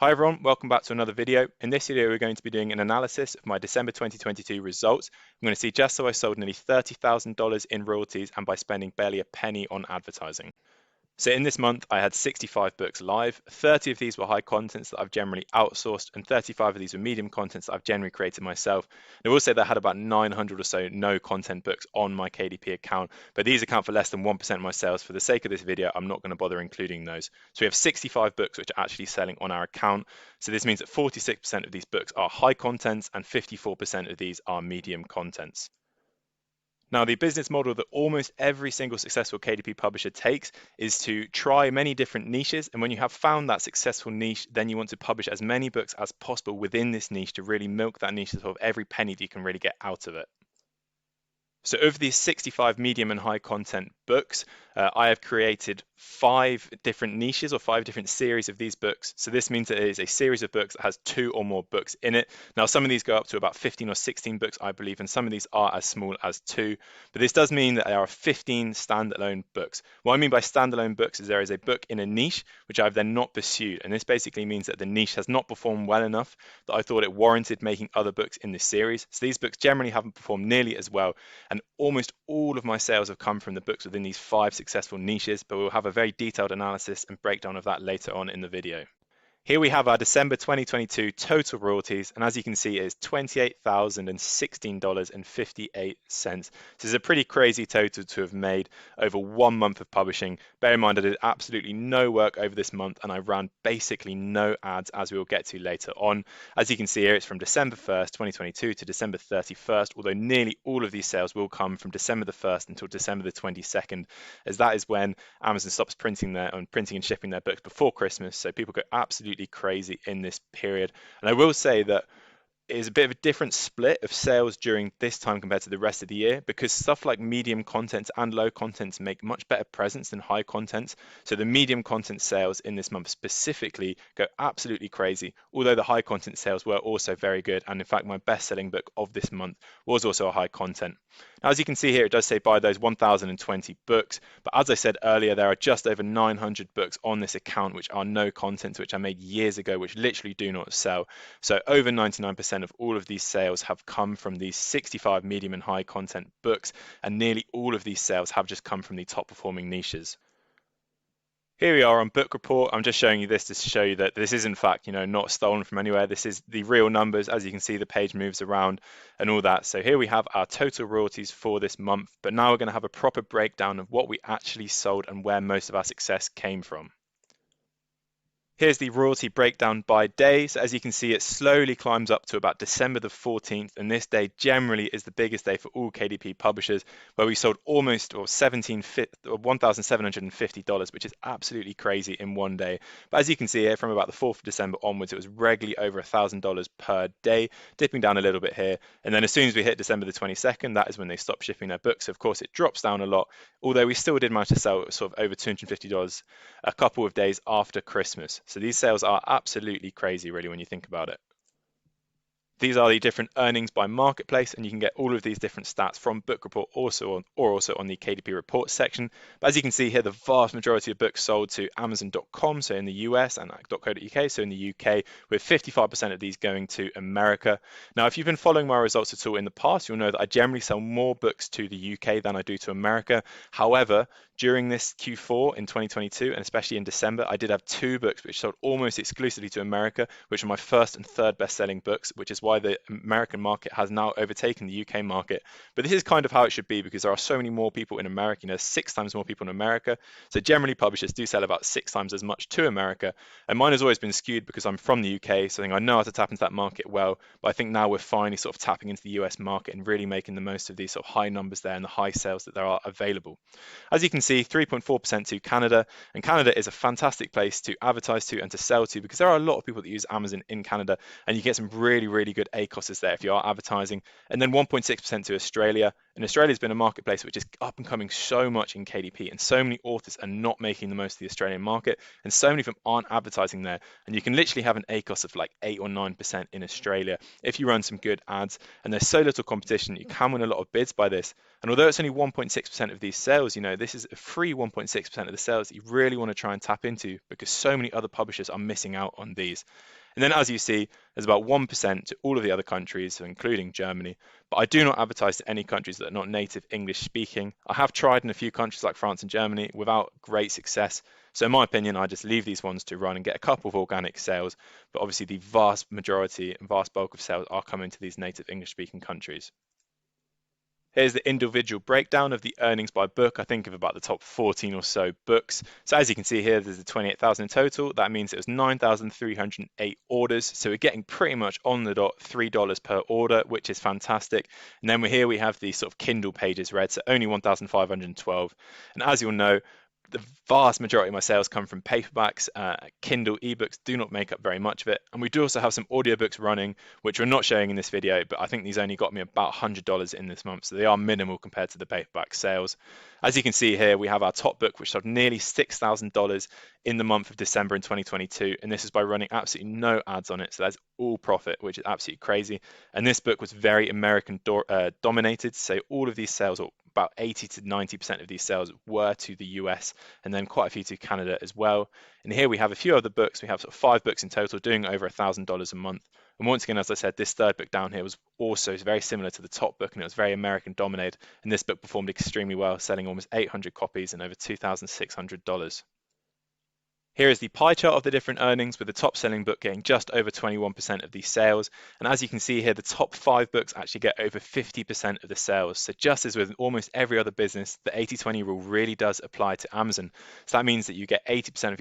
Hi everyone, welcome back to another video. In this video, we're going to be doing an analysis of my December 2022 results. I'm going to see just how I sold nearly $30,000 in royalties and by spending barely a penny on advertising. So in this month, I had 65 books live. 30 of these were high contents that I've generally outsourced, and 35 of these were medium contents that I've generally created myself. And I will say that I had about 900 or so no content books on my KDP account, but these account for less than 1% of my sales. For the sake of this video, I'm not going to bother including those. So we have 65 books which are actually selling on our account. So this means that 46% of these books are high contents and 54% of these are medium contents. Now, the business model that almost every single successful KDP publisher takes is to try many different niches. And when you have found that successful niche, then you want to publish as many books as possible within this niche to really milk that niche of every penny that you can really get out of it. So of these 65 medium and high content books, I have created 5 different niches or 5 different series of these books. So this means that it is a series of books that has 2 or more books in it. Now, some of these go up to about 15 or 16 books, I believe, and some of these are as small as 2. But this does mean that there are 15 standalone books. What I mean by standalone books is there is a book in a niche which I've then not pursued. And this basically means that the niche has not performed well enough that I thought it warranted making other books in this series. So these books generally haven't performed nearly as well. And almost all of my sales have come from the books within these 5 successful niches, but we'll have a very detailed analysis and breakdown of that later on in the video. Here we have our December 2022 total royalties, and as you can see, it is $28,016.58. This is a pretty crazy total to have made over 1 month of publishing. Bear in mind, I did absolutely no work over this month, and I ran basically no ads, as we will get to later on. As you can see here, it's from December 1st, 2022 to December 31st, although nearly all of these sales will come from December the 1st until December the 22nd, as that is when Amazon stops printing and shipping their books before Christmas, so people go absolutely crazy in this period. And I will say that it is a bit of a different split of sales during this time compared to the rest of the year, because stuff like medium content and low content make much better presence than high content. So the medium content sales in this month specifically go absolutely crazy, although the high content sales were also very good. And in fact, my best selling book of this month was also a high content. Now, as you can see here, it does say buy those 1,020 books. But as I said earlier, there are just over 900 books on this account which are no content, which I made years ago, which literally do not sell. So over 99% of all of these sales have come from these 65 medium and high content books, and nearly all of these sales have just come from the top performing niches. Here we are on Book Report. I'm just showing you this to show you that this is in fact, not stolen from anywhere. This is the real numbers. As you can see, the page moves around and all that. So here we have our total royalties for this month, but now we're going to have a proper breakdown of what we actually sold and where most of our success came from. Here's the royalty breakdown by day. So as you can see, it slowly climbs up to about December the 14th, and this day generally is the biggest day for all KDP publishers, where we sold almost $1,750, which is absolutely crazy in one day. But as you can see here, from about the 4th of December onwards, it was regularly over $1,000 per day, dipping down a little bit here. And then as soon as we hit December the 22nd, that is when they stopped shipping their books. So of course, it drops down a lot, although we still did manage to sell sort of over $250 a couple of days after Christmas. So these sales are absolutely crazy, really, when you think about it. These are the different earnings by marketplace, and you can get all of these different stats from Book Report or also on the KDP reports section. But as you can see here, the vast majority of books sold to Amazon.com, so in the US, and .co.uk, so in the UK, with 55% of these going to America. Now, if you've been following my results at all in the past, you'll know that I generally sell more books to the UK than I do to America. However, during this Q4 in 2022, and especially in December, I did have 2 books which sold almost exclusively to America, which are my first and third best-selling books, which is why the American market has now overtaken the UK market. But this is kind of how it should be, because there are so many more people in America. There's 6 times more people in America. So generally, publishers do sell about 6 times as much to America. And mine has always been skewed because I'm from the UK, so I think I know how to tap into that market well. But I think now we're finally sort of tapping into the US market and really making the most of these sort of high numbers there and the high sales that there are available. As you can see, 3.4% to Canada, and Canada is a fantastic place to advertise to and to sell to, because there are a lot of people that use Amazon in Canada, and you get some really, really good ACOSs there if you are advertising. And then 1.6% to Australia, And Australia's been a marketplace which is up and coming so much in KDP, and so many authors are not making the most of the Australian market, and so many of them aren't advertising there. And you can literally have an ACOS of like 8 or 9% in Australia if you run some good ads. And there's so little competition, you can win a lot of bids by this. And although it's only 1.6% of these sales, this is a free 1.6% of the sales that you really want to try and tap into, because so many other publishers are missing out on these. And then, as you see, there's about 1% to all of the other countries, so including Germany. But I do not advertise to any countries that are not native English speaking. I have tried in a few countries like France and Germany without great success. So in my opinion, I just leave these ones to run and get a couple of organic sales. But obviously the vast majority and vast bulk of sales are coming to these native English speaking countries. Here's the individual breakdown of the earnings by book. I think of about the top 14 or so books. So as you can see here, there's a 28,000 in total. That means it was 9,308 orders. So we're getting pretty much on the dot $3 per order, which is fantastic. And then here we have the sort of Kindle pages read, so only 1,512. And as you'll know, the vast majority of my sales come from paperbacks. Kindle ebooks do not make up very much of it. And we do also have some audiobooks running, which we're not showing in this video, but I think these only got me about $100 in this month. So they are minimal compared to the paperback sales. As you can see here, we have our top book, which sold nearly $6,000 in the month of December in 2022. And this is by running absolutely no ads on it. So that's all profit, which is absolutely crazy. And this book was very American dominated. So all of these sales, or about 80 to 90% of these sales, were to the US, and then quite a few to Canada as well. And here we have a few other books. We have sort of 5 books in total doing over $1,000 a month. And once again, as I said, this third book down here was also very similar to the top book, and it was very American dominated. And this book performed extremely well, selling almost 800 copies and over $2,600. Here is the pie chart of the different earnings, with the top selling book getting just over 21% of these sales. And as you can see here, the top 5 books actually get over 50% of the sales. So just as with almost every other business, the 80-20 rule really does apply to Amazon. So that means that you get 80%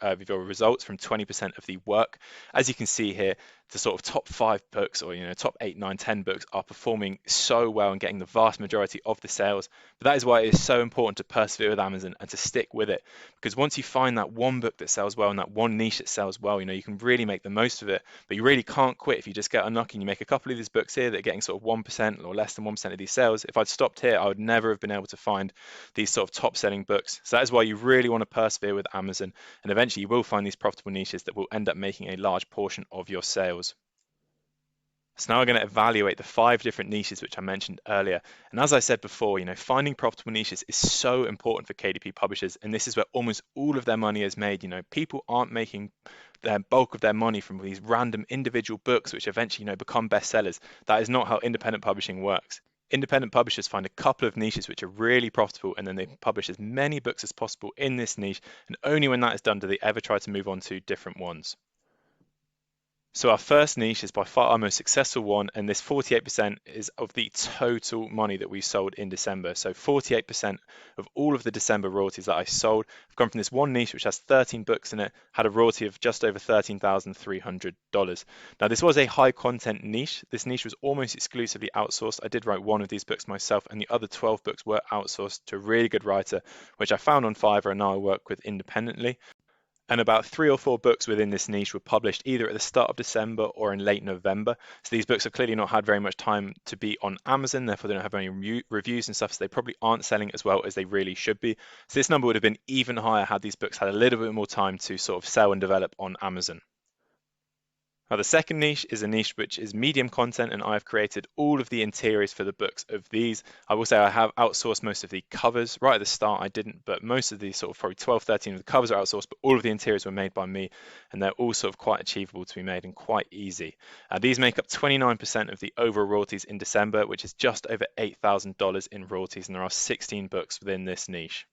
of your results from 20% of the work. As you can see here, the sort of top 5 books, or top 8, 9, 10 books are performing so well and getting the vast majority of the sales. But that is why it is so important to persevere with Amazon and to stick with it, because once you find that one book that sells well and that one niche that sells well, you can really make the most of it. But you really can't quit if you just get unlucky and you make a couple of these books here that are getting sort of 1% or less than 1% of these sales. If I'd stopped here, I would never have been able to find these sort of top selling books. So that is why you really want to persevere with Amazon, and eventually you will find these profitable niches that will end up making a large portion of your sales. So now we're going to evaluate the 5 different niches which I mentioned earlier. And as I said before, finding profitable niches is so important for KDP publishers, and this is where almost all of their money is made. People aren't making their bulk of their money from these random individual books which eventually become bestsellers. That is not how independent publishing works. Independent publishers find a couple of niches which are really profitable, and then they publish as many books as possible in this niche, and only when that is done do they ever try to move on to different ones. So our first niche is by far our most successful one, and this 48% is of the total money that we sold in December. So 48% of all of the December royalties that I sold have come from this one niche, which has 13 books in it, had a royalty of just over $13,300. Now, this was a high content niche. This niche was almost exclusively outsourced. I did write one of these books myself, and the other 12 books were outsourced to a really good writer, which I found on Fiverr and now I work with independently. And about 3 or 4 books within this niche were published either at the start of December or in late November. So these books have clearly not had very much time to be on Amazon, therefore they don't have any reviews and stuff, so they probably aren't selling as well as they really should be. So this number would have been even higher had these books had a little bit more time to sort of sell and develop on Amazon. Now, the second niche is a niche which is medium content, and I've created all of the interiors for the books of these. I will say I have outsourced most of the covers. Right at the start I didn't, but most of the sort of probably 12, 13 of the covers are outsourced, but all of the interiors were made by me, and they're all sort of quite achievable to be made and quite easy. These make up 29% of the overall royalties in December, which is just over $8,000 in royalties, and there are 16 books within this niche.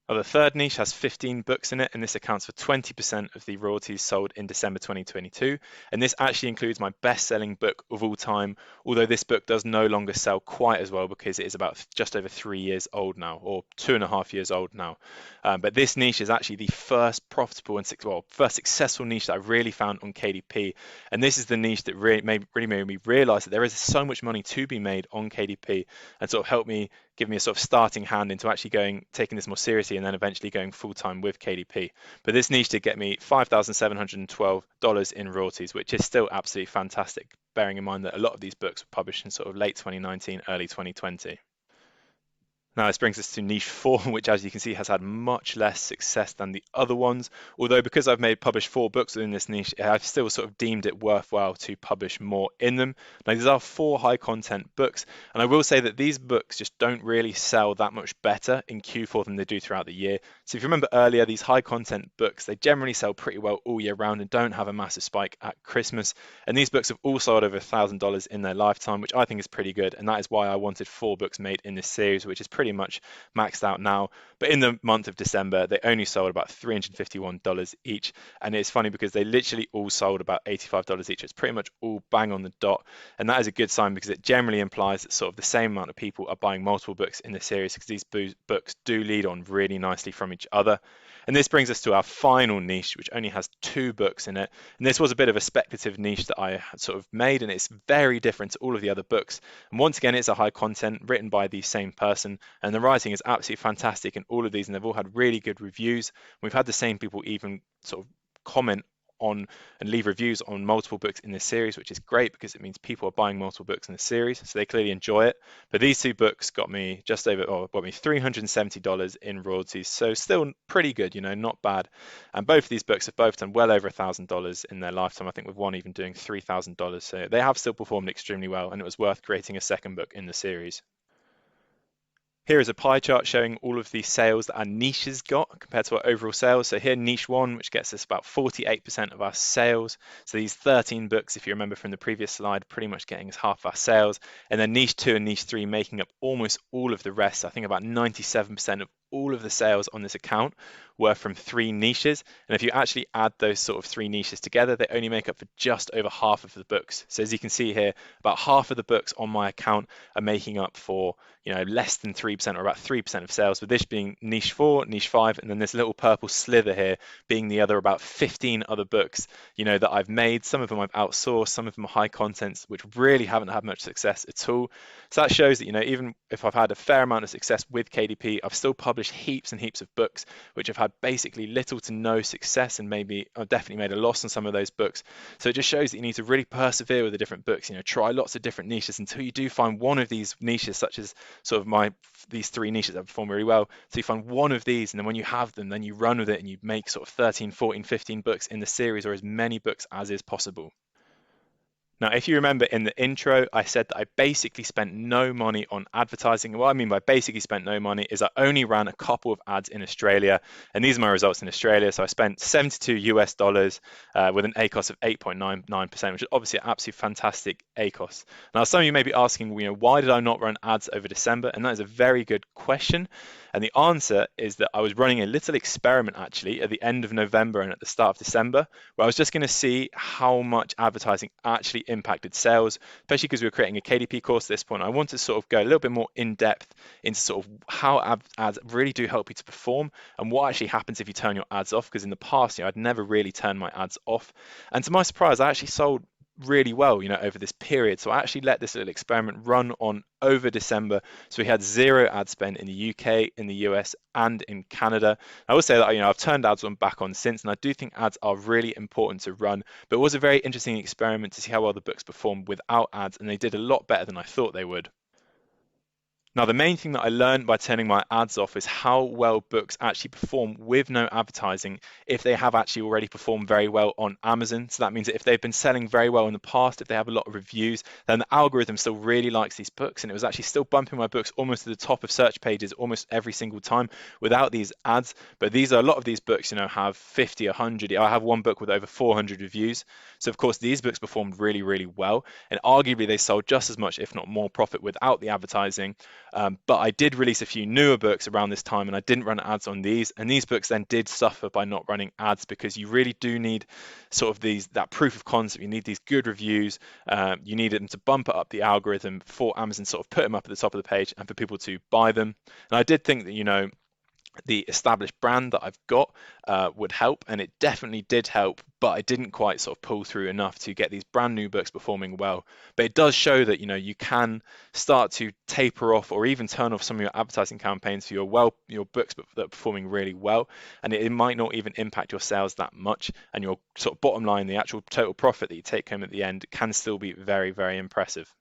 The third niche has 15 books in it, and this accounts for 20% of the royalties sold in December 2022. And this actually includes my best-selling book of all time, although this book does no longer sell quite as well because it is about just over 3 years old now, or 2.5 years old now. But this niche is actually the first profitable and first successful niche that I really found on KDP. And this is the niche that really made me realize that there is so much money to be made on KDP, and sort of helped me give me a sort of starting hand into actually taking this more seriously and then eventually going full-time with KDP. But this niche did get me $5,712 in royalties, which is still absolutely fantastic, bearing in mind that a lot of these books were published in sort of late 2019, early 2020. Now, this brings us to niche 4, which, as you can see, has had much less success than the other ones. Although, because I've published 4 books within this niche, I've still sort of deemed it worthwhile to publish more in them. Now, these are 4 high content books, and I will say that these books just don't really sell that much better in Q4 than they do throughout the year. So if you remember earlier, these high content books, they generally sell pretty well all year round and don't have a massive spike at Christmas. And these books have all sold over $1,000 in their lifetime, which I think is pretty good. And that is why I wanted 4 books made in this series, which is pretty much maxed out now. But in the month of December, they only sold about $351 each. And it's funny because they literally all sold about $85 each. It's pretty much all bang on the dot. And that is a good sign because it generally implies that sort of the same amount of people are buying multiple books in this series, because these books do lead on really nicely from each other. And this brings us to our final niche, which only has 2 books in it. And this was a bit of a speculative niche that I had sort of made, and it's very different to all of the other books. And once again, it's a high content written by the same person, and the writing is absolutely fantastic in all of these, and they've all had really good reviews. We've had the same people even sort of comment on and leave reviews on multiple books in this series, which is great because it means people are buying multiple books in the series, so they clearly enjoy it. But these 2 books got me $370 in royalties, so still pretty good, not bad. And both of these books have both done well over $1,000 in their lifetime, I think, with one even doing $3,000. So they have still performed extremely well, and it was worth creating a second book in the series. Here is a pie chart showing all of the sales that our niches got compared to our overall sales. So here, niche 1, which gets us about 48% of our sales. So these 13 books, if you remember from the previous slide, pretty much getting us half our sales. And then niche 2 and niche 3 making up almost all of the rest. I think about 97% of all of the sales on this account were from 3 niches. And if you actually add those sort of 3 niches together, they only make up for just over half of the books. So as you can see here, about half of the books on my account are making up for, less than 3% or about 3% of sales, with this being niche 4, niche 5, and then this little purple slither here being the other about 15 other books, that I've made. Some of them I've outsourced, some of them are high contents, which really haven't had much success at all. So that shows that, even if I've had a fair amount of success with KDP, I've still published heaps and heaps of books, which have had basically little to no success, and maybe I've definitely made a loss on some of those books. So it just shows that you need to really persevere with the different books, try lots of different niches until you do find one of these niches, such as sort of these 3 niches that perform really well. So you find one of these, and then when you have them, then you run with it and you make sort of 13, 14, 15 books in the series, or as many books as is possible. Now, if you remember in the intro, I said that I basically spent no money on advertising. And what I mean by basically spent no money is I only ran a couple of ads in Australia, and these are my results in Australia. So I spent $72 with an ACOS of 8.99%, which is obviously an absolutely fantastic ACOS. Now, some of you may be asking, why did I not run ads over December? And that is a very good question. And the answer is that I was running a little experiment actually at the end of November and at the start of December, where I was just going to see how much advertising actually impacted sales, especially because we were creating a KDP course at this point. I wanted to sort of go a little bit more in depth into sort of how ads really do help you to perform and what actually happens if you turn your ads off, because in the past, I'd never really turned my ads off. And to my surprise, I actually sold really well, over this period. So I actually let this little experiment run on over December. So we had 0 ad spend in the UK, in the US, and in Canada. I will say that, I've turned ads back on since, and I do think ads are really important to run, but it was a very interesting experiment to see how well the books performed without ads, and they did a lot better than I thought they would. Now, the main thing that I learned by turning my ads off is how well books actually perform with no advertising if they have actually already performed very well on Amazon. So that means that if they've been selling very well in the past, if they have a lot of reviews, then the algorithm still really likes these books, and it was actually still bumping my books almost to the top of search pages almost every single time without these ads. But a lot of these books, have 50, 100. I have one book with over 400 reviews. So of course, these books performed really, really well, and arguably they sold just as much, if not more profit without the advertising. But I did release a few newer books around this time, and I didn't run ads on these. And these books then did suffer by not running ads, because you really do need sort of that proof of concept. You need these good reviews. You need them to bump it up the algorithm for Amazon, sort of put them up at the top of the page and for people to buy them. And I did think that, the established brand that I've got would help, and it definitely did help, but I didn't quite sort of pull through enough to get these brand new books performing well. But it does show that, you know, you can start to taper off or even turn off some of your advertising campaigns for your books that are performing really well, and it might not even impact your sales that much, and your sort of bottom line, the actual total profit that you take home at the end, can still be very, very impressive.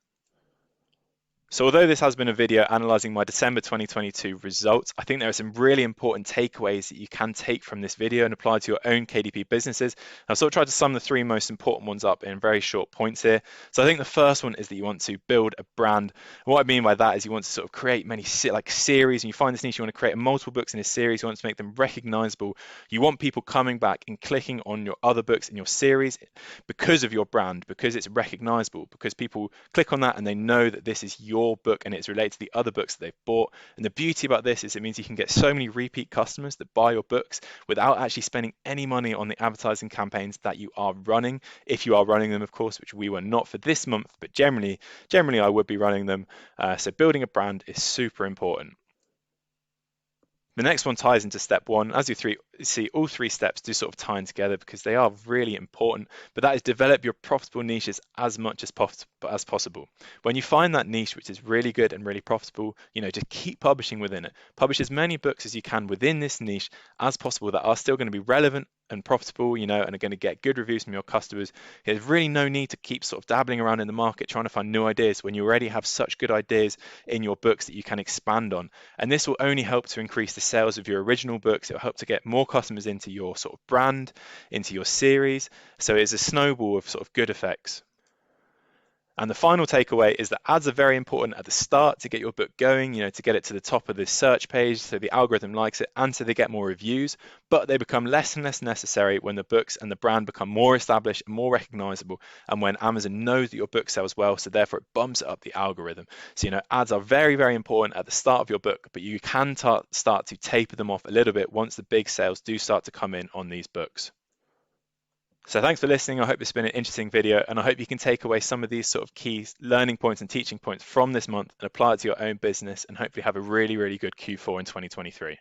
So although this has been a video analysing my December 2022 results, I think there are some really important takeaways that you can take from this video and apply to your own KDP businesses. I've sort of tried to sum the three most important ones up in very short points here. So I think the first one is that you want to build a brand. And what I mean by that is you want to sort of create many series, and you find this niche, you want to create multiple books in a series, you want to make them recognizable. You want people coming back and clicking on your other books in your series because of your brand, because it's recognizable, because people click on that and they know that this is your book and it's related to the other books that they've bought. And the beauty about this is it means you can get so many repeat customers that buy your books without actually spending any money on the advertising campaigns that you are running, if you are running them, of course, which we were not for this month, but generally I would be running them. So building a brand is super important. The next one ties into step one. As you see, all three steps do sort of tie in together because they are really important, but that is develop your profitable niches as much as possible. When you find that niche which is really good and really profitable, you know, just keep publishing within it. Publish as many books as you can within this niche as possible that are still going to be relevant and profitable, you know, and are going to get good reviews from your customers. There's really no need to keep sort of dabbling around in the market trying to find new ideas when you already have such good ideas in your books that you can expand on. And this will only help to increase the sales of your original books. It will help to get more customers into your sort of brand, into your series. So it's a snowball of sort of good effects. And the final takeaway is that ads are very important at the start to get your book going, you know, to get it to the top of the search page so the algorithm likes it and so they get more reviews, but they become less and less necessary when the books and the brand become more established and more recognizable, and when Amazon knows that your book sells well, so therefore it bumps up the algorithm. So, you know, ads are very, very important at the start of your book, but you can start to taper them off a little bit once the big sales do start to come in on these books. So thanks for listening. I hope it's been an interesting video, and I hope you can take away some of these sort of key learning points and teaching points from this month and apply it to your own business, and hopefully have a really, really good Q4 in 2023.